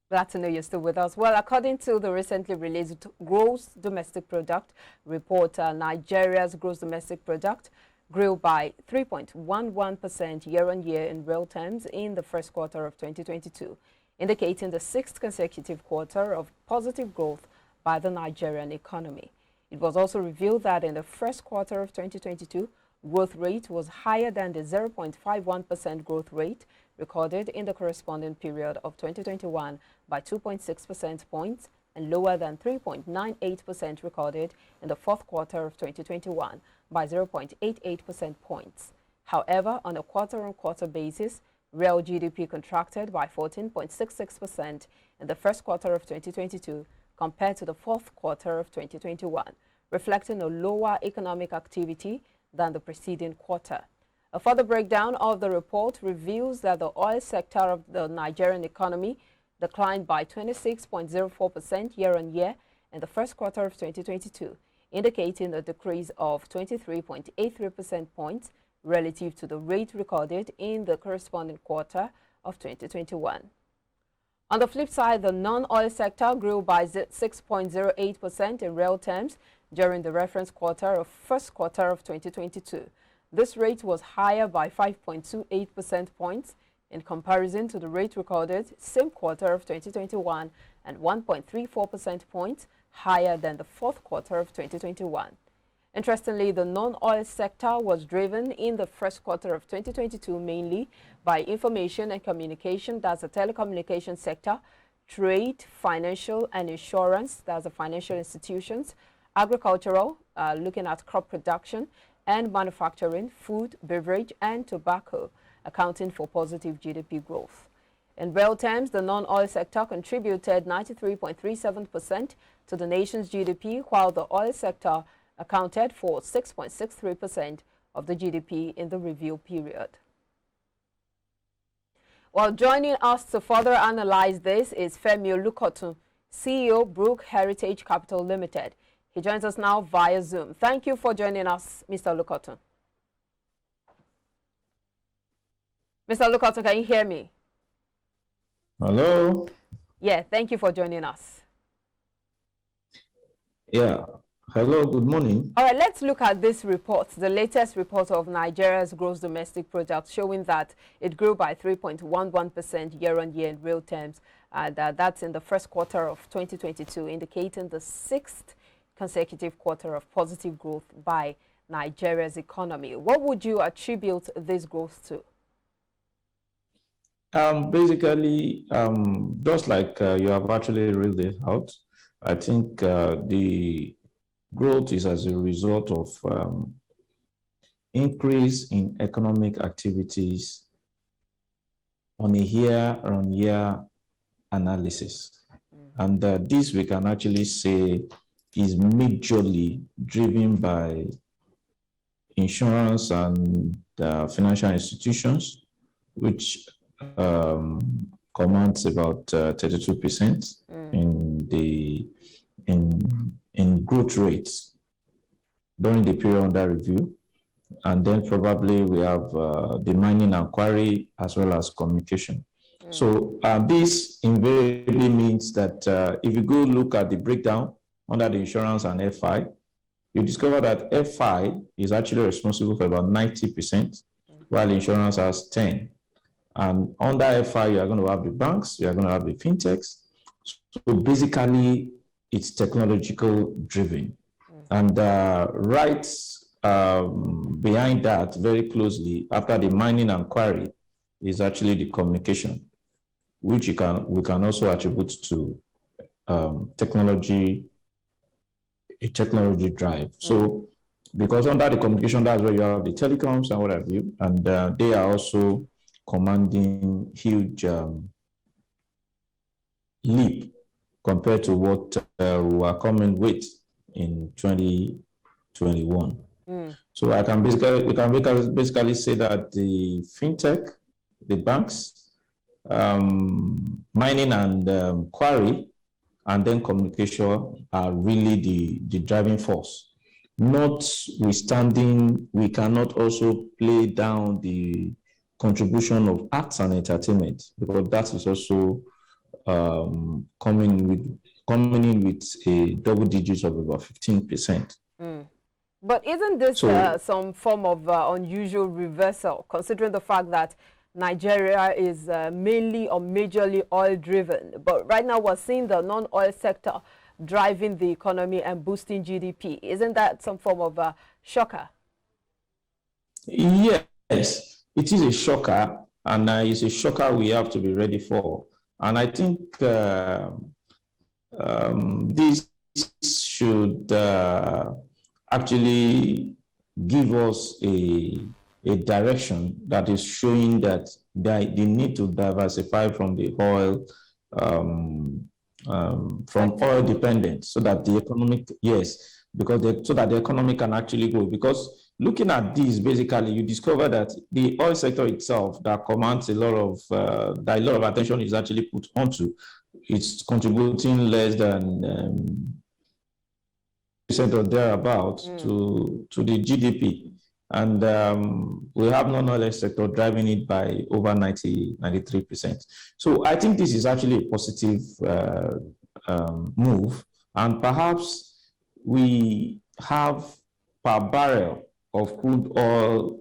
Glad to know you're still with us. Well, according to the recently released Gross Domestic Product report, Nigeria's gross domestic product grew by 3.11% year-on-year in real terms in the first quarter of 2022, indicating the sixth consecutive quarter of positive growth by the Nigerian economy. It was also revealed that in the first quarter of 2022, growth rate was higher than the 0.51% growth rate recorded in the corresponding period of 2021 by 2.6 percentage points and lower than 3.98% recorded in the fourth quarter of 2021 by 0.88 percentage points. However, on a quarter-on-quarter basis, real GDP contracted by 14.66% in the first quarter of 2022 compared to the fourth quarter of 2021, reflecting a lower economic activity than the preceding quarter. A further breakdown of the report reveals that the oil sector of the Nigerian economy declined by 26.04% year-on-year in the first quarter of 2022, indicating a decrease of 23.83 percentage points relative to the rate recorded in the corresponding quarter of 2021. On the flip side, the non-oil sector grew by 6.08% in real terms during the reference quarter of first quarter of 2022. This rate was higher by 5.28 percentage points in comparison to the rate recorded same quarter of 2021 and 1.34 percentage points higher than the fourth quarter of 2021. Interestingly, the non-oil sector was driven in the first quarter of 2022 mainly by information and communication, that's the telecommunication sector, trade, financial and insurance, that's the financial institutions, agricultural, looking at crop production, and manufacturing, food, beverage, and tobacco, accounting for positive GDP growth. In real terms, the non-oil sector contributed 93.37% to the nation's GDP, while the oil sector accounted for 6.63% of the GDP in the review period. Well, joining us to further analyze this is Femi Olukotun, CEO, Brook Heritage Capital Limited. He joins us now via Zoom. Thank you for joining us, Mr. Olukotun. Mr. Olukotun, can you hear me? Hello? Yeah, thank you for joining us. Yeah. Hello, good morning. All right, let's look at this report, the latest report of Nigeria's gross domestic product, showing that it grew by 3.11% year-on-year in real terms. That's in the first quarter of 2022, indicating the sixth consecutive quarter of positive growth by Nigeria's economy. What would you attribute this growth to? Basically, just like you have actually read it out, I think the growth is as a result of increase in economic activities on a year-on-year analysis. And this we can actually say is majorly driven by insurance and financial institutions, which commands about 32% in growth rates during the period under review. And then probably we have the mining and quarry as well as communication. So this invariably means that if you go look at the breakdown under the insurance and FI, you discover that FI is actually responsible for about 90%, while insurance has 10%. And under FI, you are going to have the banks, you are going to have the fintechs. So basically, it's technological driven. And right behind that, very closely, after the mining and quarry, is actually the communication, which we can also attribute to technology drive. So because under the communication, that's where you have the telecoms and what have you, and they are also commanding huge leap compared to what we were coming with in 2021. So we can basically say that the fintech, the banks, mining and quarry, and then communication are really the driving force. Notwithstanding, we cannot also play down the contribution of arts and entertainment, because that is also coming in with a double digits of about 15%. But isn't this some form of unusual reversal, considering the fact that Nigeria is mainly or majorly oil-driven? But right now we're seeing the non-oil sector driving the economy and boosting GDP. Isn't that some form of shocker? Yes, it is a shocker, and it's a shocker we have to be ready for. And I think this should actually give us a direction that is showing that they need to diversify from the oil, from oil dependence, so that the economic, so that the economy can actually grow. Because looking at this, basically, you discover that the oil sector itself, that commands a lot of that a lot of attention is actually put onto, it's contributing less than percent or thereabout to the GDP. And we have non-oil sector driving it by over 93%. So I think this is actually a positive move. And perhaps we have per barrel of crude oil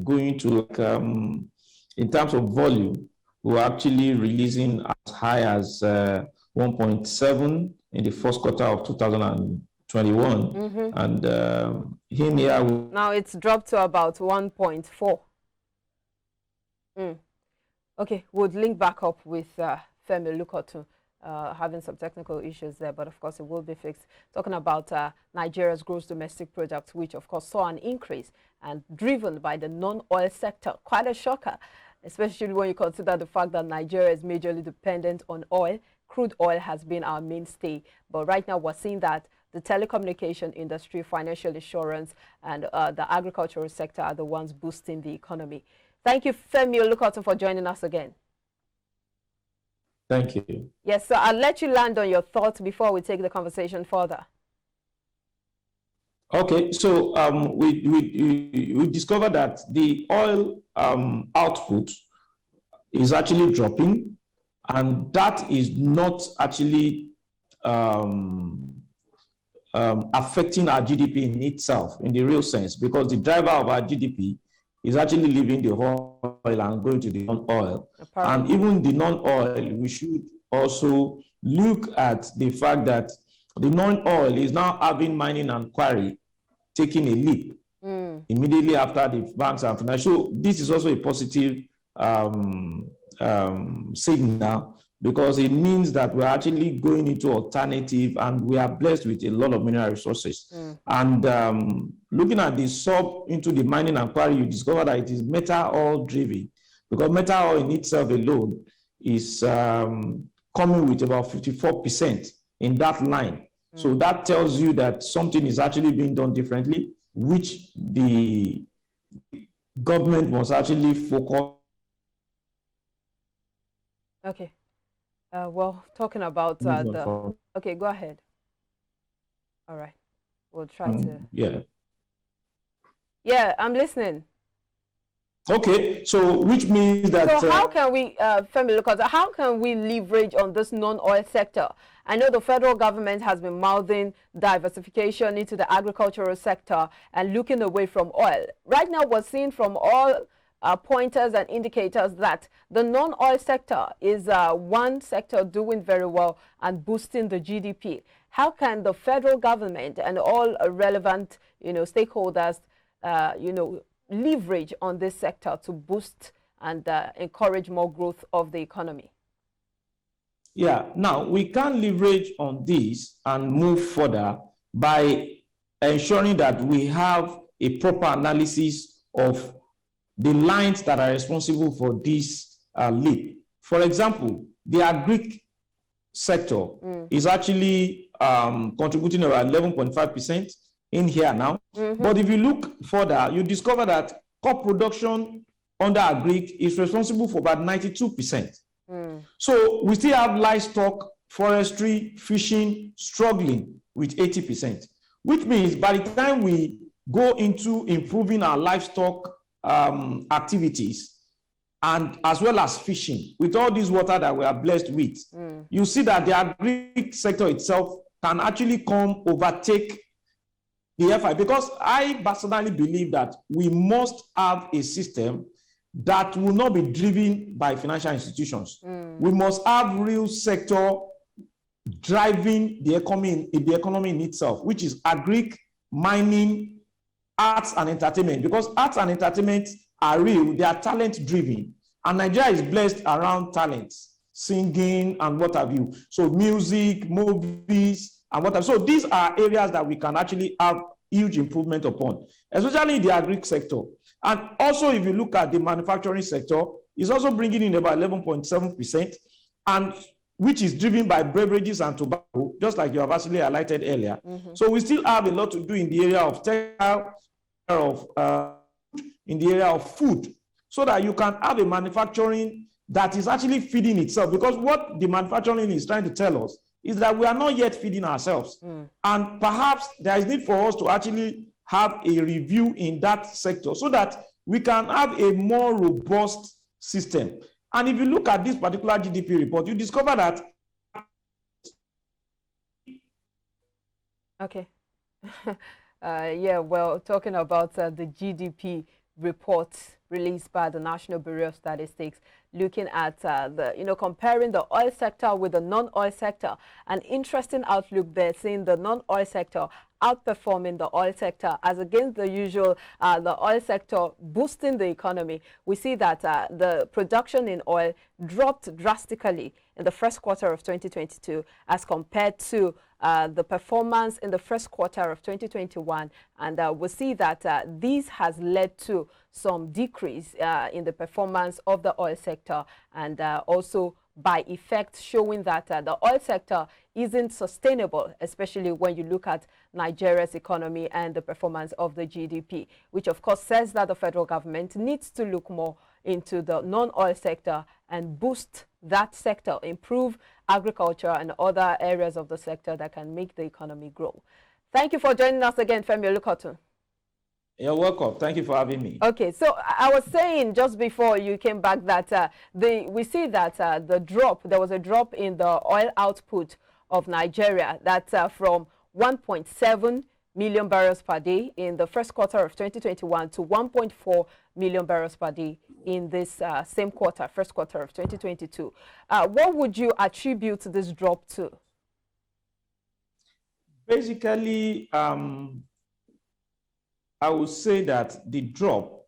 going to, like, in terms of volume, we're actually releasing as high as 1.7 in the first quarter of 2021, and now it's dropped to about 1.4. Okay, we'll link back up with Femi Lukotu, having some technical issues there, but of course it will be fixed. Talking about Nigeria's gross domestic product, which of course saw an increase and driven by the non-oil sector. Quite a shocker, especially when you consider the fact that Nigeria is majorly dependent on oil. Crude oil has been our mainstay, but right now we're seeing that the telecommunication industry, financial assurance, and the agricultural sector are the ones boosting the economy. Thank you, Femi Olukoto, for joining us again. Thank you. Yes, so I'll let you land on your thoughts before we take the conversation further. Okay, so we discovered that the oil output is actually dropping, and that is not actually affecting our GDP in itself, in the real sense, because the driver of our GDP is actually leaving the oil and going to the non-oil. And even the non-oil, we should also look at the fact that the non-oil is now having mining and quarry taking a leap immediately after the banks and financial. So this is also a positive signal, because it means that we're actually going into alternative, and we are blessed with a lot of mineral resources. And looking at the into the mining and quarry, you discover that it is metal oil driven, because metal oil in itself alone is coming with about 54% in that line. So that tells you that something is actually being done differently, which the government must actually focus. Okay. Well, talking about okay, go ahead. All right. We'll try to. Yeah, I'm listening. Okay, so which means that. So how can we, Femi Lukoto, how can we leverage on this non-oil sector? I know the federal government has been mouthing diversification into the agricultural sector and looking away from oil. Right now, we're seeing from all pointers and indicators that the non-oil sector is one sector doing very well and boosting the GDP. How can the federal government and all relevant, stakeholders, leverage on this sector to boost and encourage more growth of the economy? Yeah, now we can leverage on this and move further by ensuring that we have a proper analysis of the lines that are responsible for this leap. For example, the agri sector is actually contributing about 11.5% in here now. But if you look further, you discover that crop production under agri is responsible for about 92%. So we still have livestock, forestry, fishing struggling with 80%, which means by the time we go into improving our livestock activities, and as well as fishing, with all this water that we are blessed with, you see that the agri sector itself can actually overtake the FI, because I personally believe that we must have a system that will not be driven by financial institutions. We must have real sector driving the economy in itself, which is agri, mining, arts and entertainment, because arts and entertainment are real, they are talent driven, and Nigeria is blessed around talents, singing and what have you. So music, movies, and what have you. So these are areas that we can actually have huge improvement upon, especially in the agri sector. And also, if you look at the manufacturing sector, it's also bringing in about 11.7%, and which is driven by beverages and tobacco, just like you have actually highlighted earlier. So we still have a lot to do in the area of textile, in the area of food, so that you can have a manufacturing that is actually feeding itself. Because what the manufacturing is trying to tell us is that we are not yet feeding ourselves. And perhaps there is need for us to actually have a review in that sector so that we can have a more robust system. And if you look at this particular GDP report, you discover that. Okay. Yeah, well, talking about the GDP report released by the National Bureau of Statistics, looking at comparing the oil sector with the non-oil sector. An interesting outlook there, seeing the non-oil sector outperforming the oil sector as against the usual, the oil sector boosting the economy. We see that the production in oil dropped drastically in the first quarter of 2022 as compared to the performance in the first quarter of 2021. And we see that this has led to some decrease in the performance of the oil sector, and also by effect showing that the oil sector isn't sustainable, especially when you look at Nigeria's economy and the performance of the GDP, which of course says that the federal government needs to look more into the non-oil sector and boost that sector, improve agriculture and other areas of the sector that can make the economy grow. Thank you for joining us again, Femi Olukotun. You're welcome. Thank you for having me. Okay, so I was saying just before you came back that we see that there was a drop in the oil output of Nigeria, that from 1.7 million barrels per day in the first quarter of 2021 to 1.4 million barrels per day in this same quarter, first quarter of 2022. What would you attribute this drop to? Basically, I would say that the drop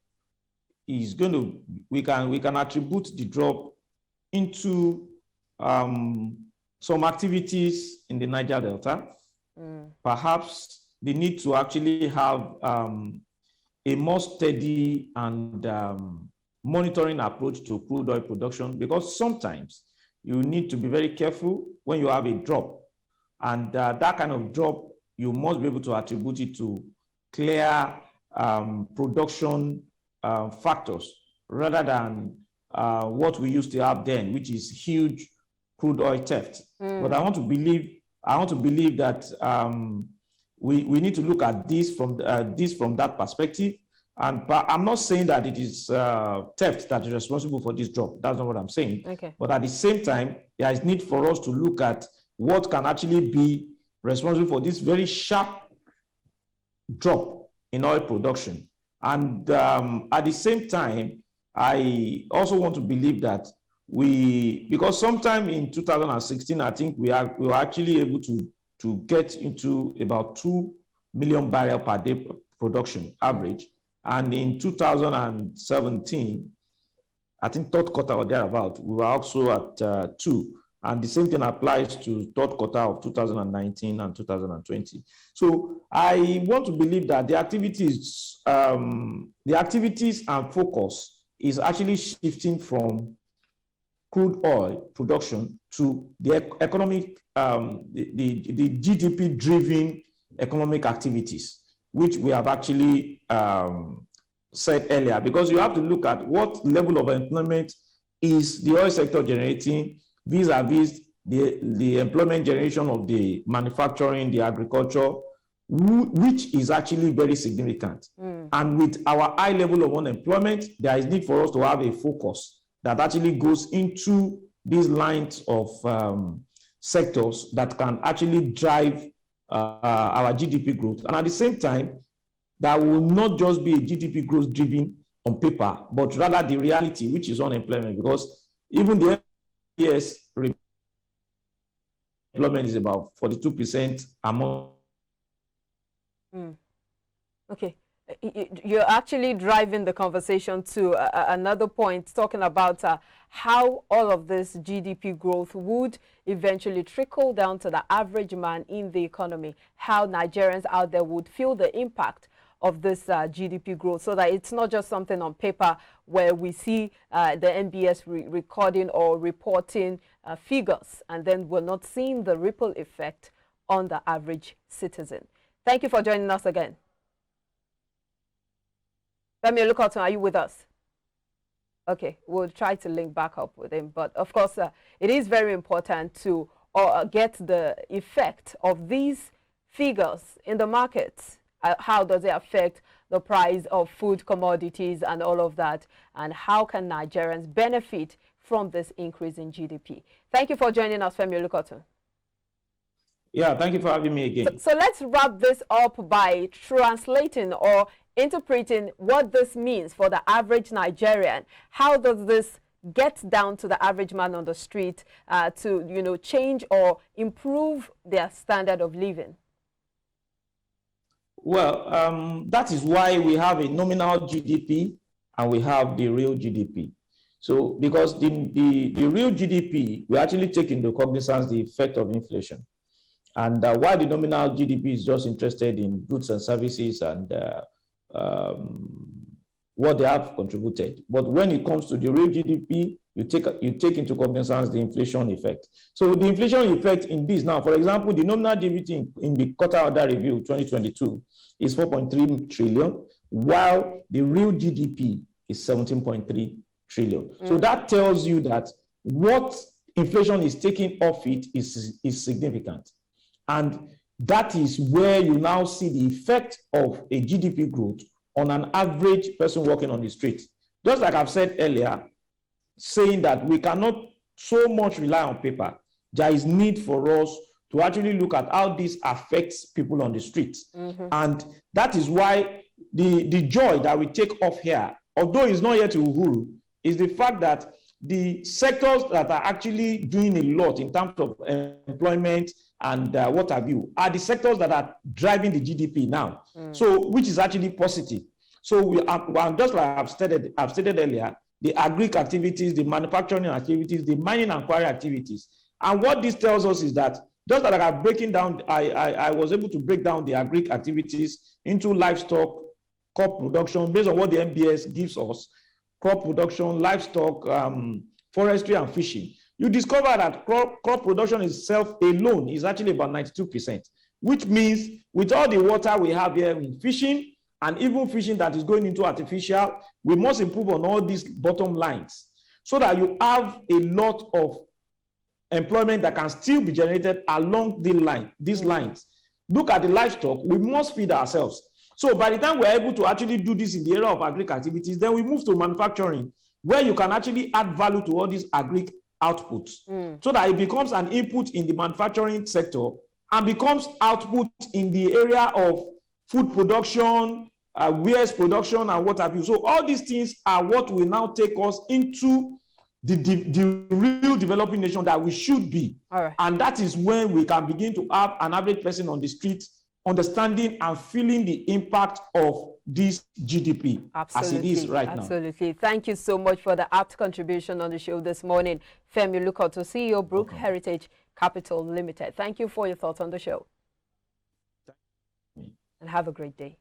is going to, we can attribute the drop into some activities in the Niger Delta. Perhaps the need to actually have a more steady and monitoring approach to crude oil production, because sometimes you need to be very careful when you have a drop. And that kind of drop, you must be able to attribute it to clear production factors rather than what we used to have then, which is huge crude oil theft. But I want to believe that we need to look at this from that perspective. And I'm not saying that it is theft that is responsible for this drop. That's not what I'm saying. Okay. But at the same time, there is need for us to look at what can actually be responsible for this very sharp drop in oil production. And at the same time, I also want to believe that because sometime in 2016, I think we were actually able to get into about 2 million barrel per day production average. And in 2017, I think third quarter or thereabout, we were also at 2. And the same thing applies to third quarter of 2019 and 2020. So I want to believe that the activities and focus is actually shifting from crude oil production to the economic, the GDP-driven economic activities, which we have actually said earlier, because you have to look at what level of employment is the oil sector generating vis-a-vis the employment generation of the manufacturing, the agriculture, which is actually very significant. And with our high level of unemployment, there is need for us to have a focus that actually goes into these lines of sectors that can actually drive our GDP growth. And at the same time, that will not just be a GDP growth driven on paper, but rather the reality, which is unemployment, because even the MPS employment is about 42% among. Okay. You're actually driving the conversation to another point, talking about how all of this GDP growth would eventually trickle down to the average man in the economy, how Nigerians out there would feel the impact of this GDP growth, so that it's not just something on paper where we see the NBS recording or reporting figures, and then we're not seeing the ripple effect on the average citizen. Thank you for joining us again. Femi Olukotan, are you with us? Okay, we'll try to link back up with him. But of course, it is very important to get the effect of these figures in the markets. How does it affect the price of food commodities and all of that? And how can Nigerians benefit from this increase in GDP? Thank you for joining us, Femi Olukotan. Yeah, thank you for having me again. So let's wrap this up by translating or interpreting what this means for the average Nigerian. How does this get down to the average man on the street to, change or improve their standard of living? Well, that is why we have a nominal GDP and we have the real GDP. So, because the real GDP, we actually take into cognizance the effect of inflation. And while the nominal GDP is just interested in goods and services and what they have contributed. But when it comes to the real GDP, you take into cognizance the inflation effect. So the inflation effect in this now, for example, the nominal GDP in the quarter order review 2022 is 4.3 trillion, while the real GDP is 17.3 trillion. So that tells you that what inflation is taking off it is significant. And that is where you now see the effect of a GDP growth on an average person walking on the street. Just like I've said earlier, saying that we cannot so much rely on paper. There is need for us to actually look at how this affects people on the streets. And that is why the joy that we take off here, although it's not yet to Uhuru, is the fact that the sectors that are actually doing a lot in terms of employment and what have you, are the sectors that are driving the GDP now. So, which is actually positive. So we are, just like I've stated earlier, the agric activities, the manufacturing activities, the mining and quarry activities. And what this tells us is that, just like I'm breaking down, I was able to break down the agric activities into livestock, crop production, based on what the MBS gives us, crop production, livestock, forestry and fishing. You discover that crop production itself alone is actually about 92%, which means with all the water we have here in fishing, and even fishing that is going into artificial, we must improve on all these bottom lines so that you have a lot of employment that can still be generated along these lines. Look at the livestock, we must feed ourselves. So by the time we're able to actually do this in the area of agric activities, then we move to manufacturing, where you can actually add value to all these agric outputs, so that it becomes an input in the manufacturing sector and becomes output in the area of food production, wares production, and what have you. So all these things are what will now take us into the real developing nation that we should be. All right. And that is when we can begin to have an average person on the street understanding and feeling the impact of this GDP as it is right now. Absolutely. Thank you so much for the apt contribution on the show this morning. Femi Olukotan, CEO, Brook Heritage Capital Limited. Thank you for your thoughts on the show. And have a great day.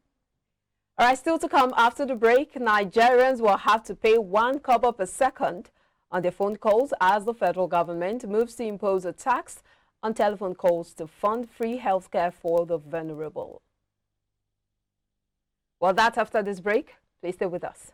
All right, still to come after the break, Nigerians will have to pay 1 kobo per second on their phone calls as the federal government moves to impose a tax on telephone calls to fund free healthcare for the vulnerable. Well, that's after this break. Please stay with us.